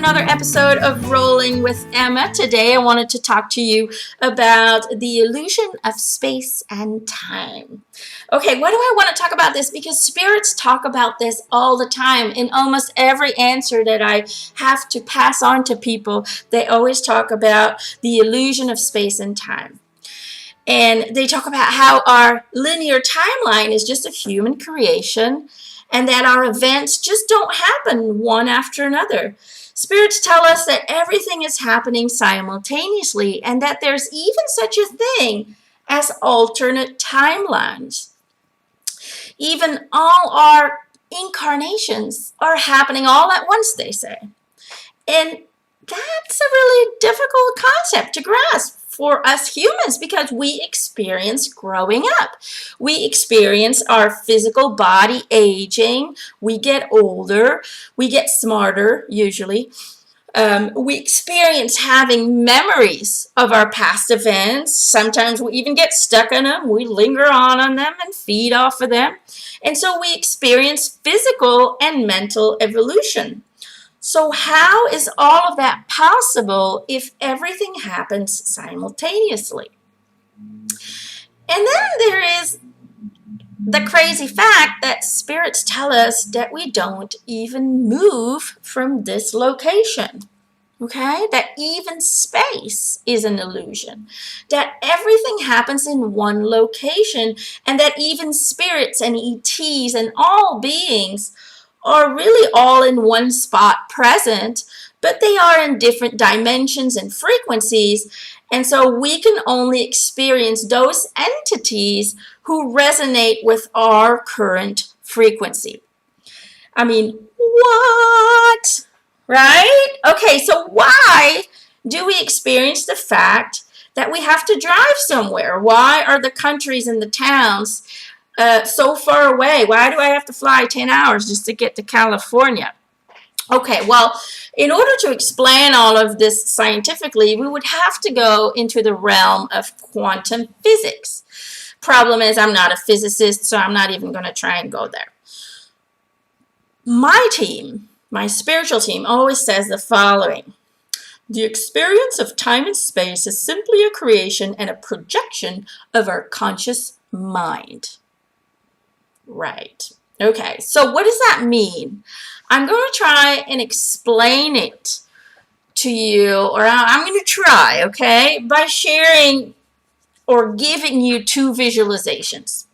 another episode of Rolling with Emma. Today I wanted to talk to you about the illusion of space and time. Okay, why do I want to talk about this? Because spirits talk about this all the time. In almost every answer that I have to pass on to people, they always talk about the illusion of space and time. And they talk about how our linear timeline is just a human creation and that our events just don't happen one after another. Spirits tell us that everything is happening simultaneously and that there's even such a thing as alternate timelines. Even all our incarnations are happening all at once, they say. And that's a really difficult concept to grasp for us humans because we experience growing up. We experience our physical body aging. We get older. We get smarter, usually. We experience having memories of our past events. Sometimes we even get stuck in them. We linger on them and feed off of them. And so we experience physical and mental evolution. So how is all of that possible if everything happens simultaneously? And then there is the crazy fact that spirits tell us that we don't even move from this location. Okay? That even space is an illusion. That everything happens in one location and that even spirits and ETs and all beings are really all in one spot present, but they are in different dimensions and frequencies, and so we can only experience those entities who resonate with our current frequency. I mean, what? Right? Okay, so why do we experience the fact that we have to drive somewhere? Why are the countries and the towns so far away? Why do I have to fly 10 hours just to get to California? Okay, well, in order to explain all of this scientifically, we would have to go into the realm of quantum physics. Problem is, I'm not a physicist, so I'm not even going to try and go there. My team, my spiritual team, always says the following. The experience of time and space is simply a creation and a projection of our conscious mind. Right. Okay, so what does that mean? I'm going to try and explain it to you, or I'm going to try, okay, by sharing or giving you two visualizations.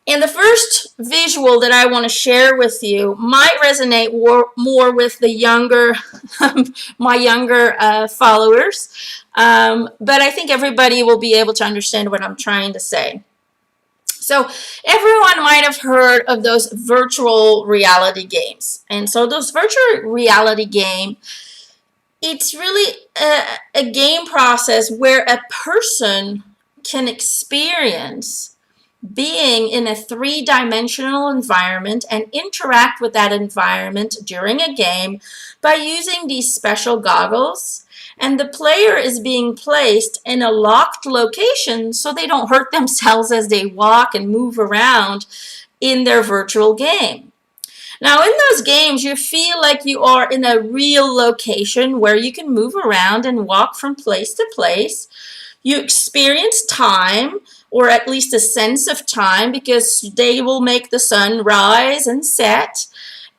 And the first visual that I want to share with you might resonate more with the younger, my younger followers, but I think everybody will be able to understand what I'm trying to say. So everyone might have heard of those virtual reality games. And so those virtual reality game, it's really a game process where a person can experience being in a three-dimensional environment and interact with that environment during a game by using these special goggles. And the player is being placed in a locked location so they don't hurt themselves as they walk and move around in their virtual game. Now, in those games, you feel like you are in a real location where you can move around and walk from place to place. You experience time, or at least a sense of time, because they will make the sun rise and set,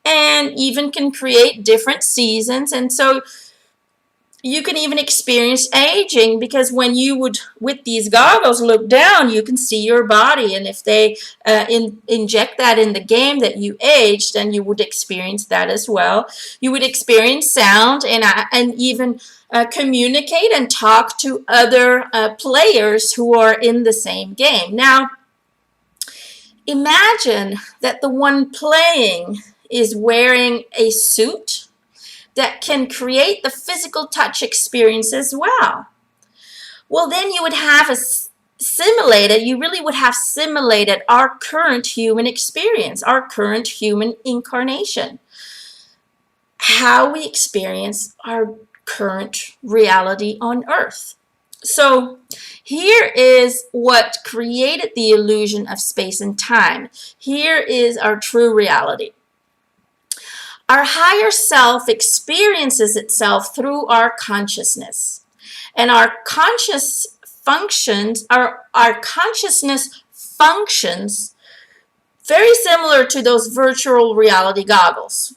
and even can create different seasons. And so you can even experience aging, because when you would, with these goggles, look down, you can see your body. And if they inject that in the game that you aged, then you would experience that as well. You would experience sound and even communicate and talk to other players who are in the same game. Now, imagine that the one playing is wearing a suit that can create the physical touch experience as well. Well, then you would have you really would have simulated our current human experience, our current human incarnation, how we experience our current reality on Earth. So here is what created the illusion of space and time. Here is our true reality. Our higher self experiences itself through our consciousness. And our consciousness functions very similar to those virtual reality goggles.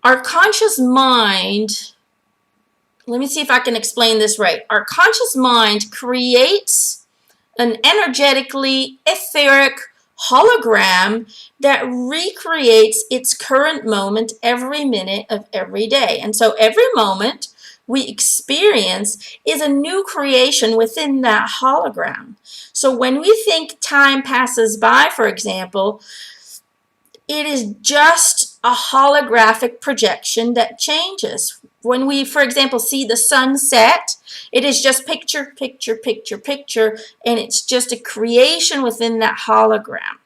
Our conscious mind, let me see if I can explain this right. Our conscious mind creates an energetically etheric hologram that recreates its current moment every minute of every day. And so every moment we experience is a new creation within that hologram. So when we think time passes by, for example, it is just a holographic projection that changes. When we, for example, see the sun set, it is just picture, picture, picture, picture, and it's just a creation within that hologram.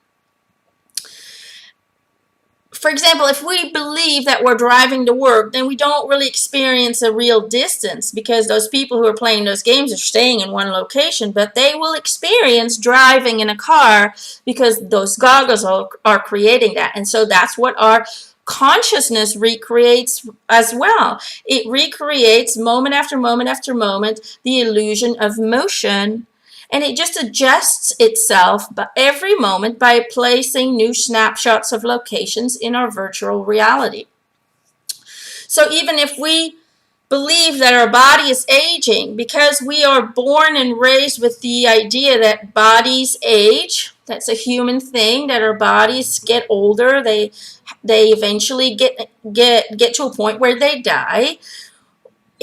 For example, if we believe that we're driving to work, then we don't really experience a real distance, because those people who are playing those games are staying in one location, but they will experience driving in a car because those goggles are creating that. And so that's what our consciousness recreates as well. It recreates moment after moment after moment the illusion of motion, and it just adjusts itself every moment by placing new snapshots of locations in our virtual reality. So even if we believe that our body is aging, because we are born and raised with the idea that bodies age, that's a human thing, that our bodies get older, they eventually get to a point where they die.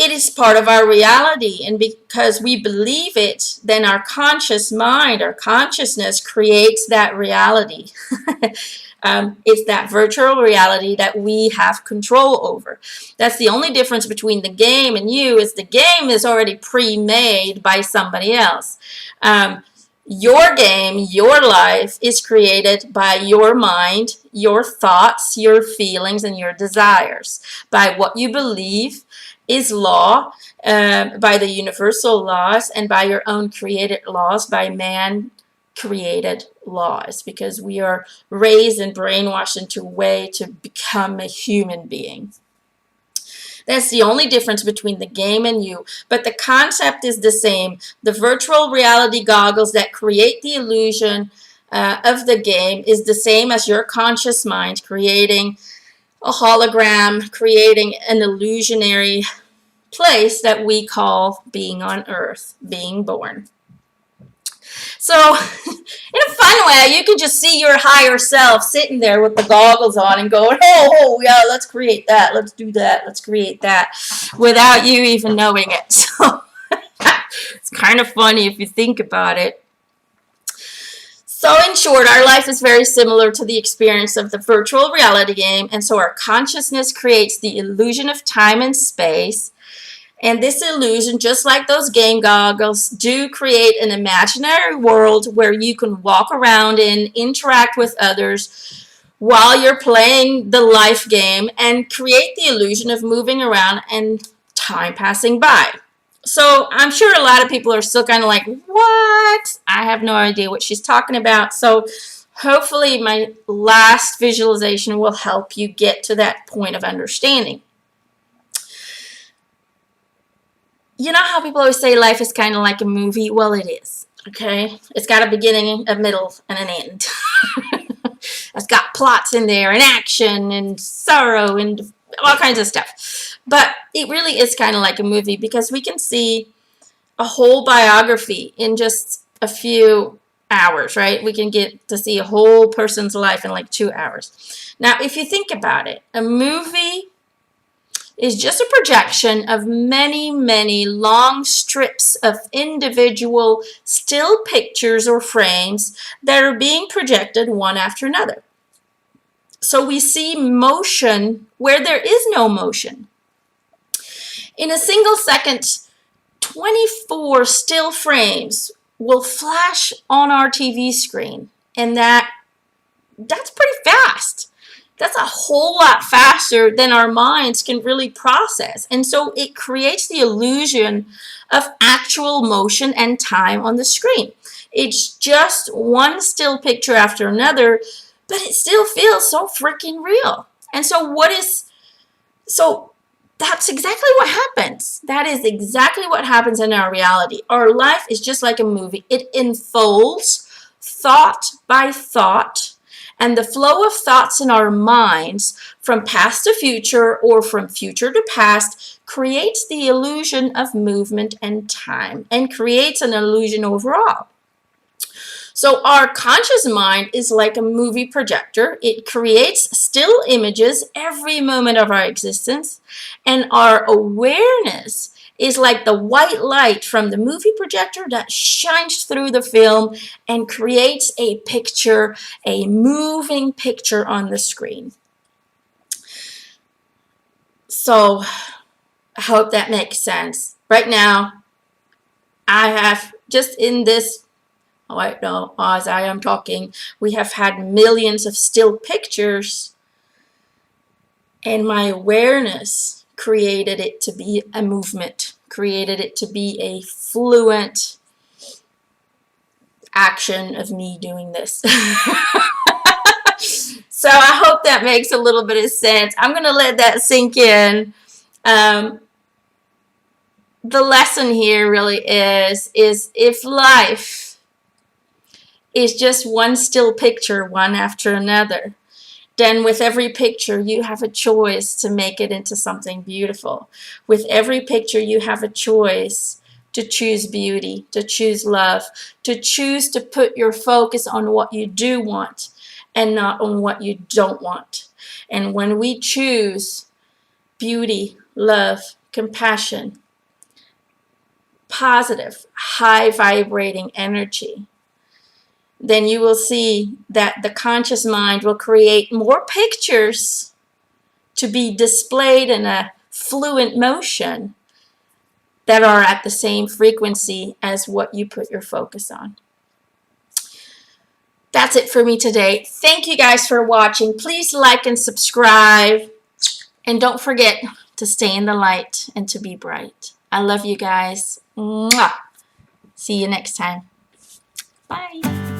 It is part of our reality, and because we believe it, then our conscious mind, our consciousness creates that reality. It's that virtual reality that we have control over. That's the only difference between the game and you, is the game is already pre-made by somebody else. Your game, your life is created by your mind, your thoughts, your feelings, and your desires, by what you believe is law, by the universal laws, and by your own created laws, by man-created laws, because we are raised and brainwashed into a way to become a human being. That's the only difference between the game and you, but the concept is the same. The virtual reality goggles that create the illusion of the game is the same as your conscious mind creating a hologram, creating an illusionary place that we call being on earth, being born. So in a fun way, you can just see your higher self sitting there with the goggles on and going, oh yeah, let's create that, let's do that, let's create that, without you even knowing it. So it's kind of funny if you think about it. So in short, our life is very similar to the experience of the virtual reality game, and so our consciousness creates the illusion of time and space. And this illusion, just like those game goggles, do create an imaginary world where you can walk around and interact with others while you're playing the life game, and create the illusion of moving around and time passing by. So I'm sure a lot of people are still kind of like, what? I have no idea what she's talking about. So hopefully my last visualization will help you get to that point of understanding. You know how people always say life is kind of like a movie? Well, it is, okay? It's got a beginning, a middle, and an end. It's got plots in there, and action, and sorrow, and all kinds of stuff. But it really is kind of like a movie, because we can see a whole biography in just a few hours, right? We can get to see a whole person's life in like 2 hours. Now, if you think about it, a movie is just a projection of many, many long strips of individual still pictures or frames that are being projected one after another. So we see motion where there is no motion. In a single second, 24 still frames will flash on our TV screen, and that's pretty fast. That's a whole lot faster than our minds can really process. And so it creates the illusion of actual motion and time on the screen. It's just one still picture after another, but it still feels so freaking real. And so that's exactly what happens. That is exactly what happens in our reality. Our life is just like a movie. It unfolds thought by thought, and the flow of thoughts in our minds from past to future or from future to past creates the illusion of movement and time, and creates an illusion overall. So our conscious mind is like a movie projector. It creates still images every moment of our existence, and our awareness is like the white light from the movie projector that shines through the film and creates a picture, a moving picture on the screen. So I hope that makes sense. Right now, I have just in this right now, as I am talking, we have had millions of still pictures, and my awareness created it to be a movement, created it to be a fluent action of me doing this. So I hope that makes a little bit of sense. I'm going to let that sink in. The lesson here really is if life is just one still picture, one after another, then with every picture you have a choice to make it into something beautiful. With every picture you have a choice to choose beauty, to choose love, to choose to put your focus on what you do want and not on what you don't want. And when we choose beauty, love, compassion, positive, high vibrating energy, then you will see that the conscious mind will create more pictures to be displayed in a fluent motion that are at the same frequency as what you put your focus on. That's it for me today. Thank you guys for watching. Please like and subscribe. And don't forget to stay in the light and to be bright. I love you guys. Mwah. See you next time. Bye.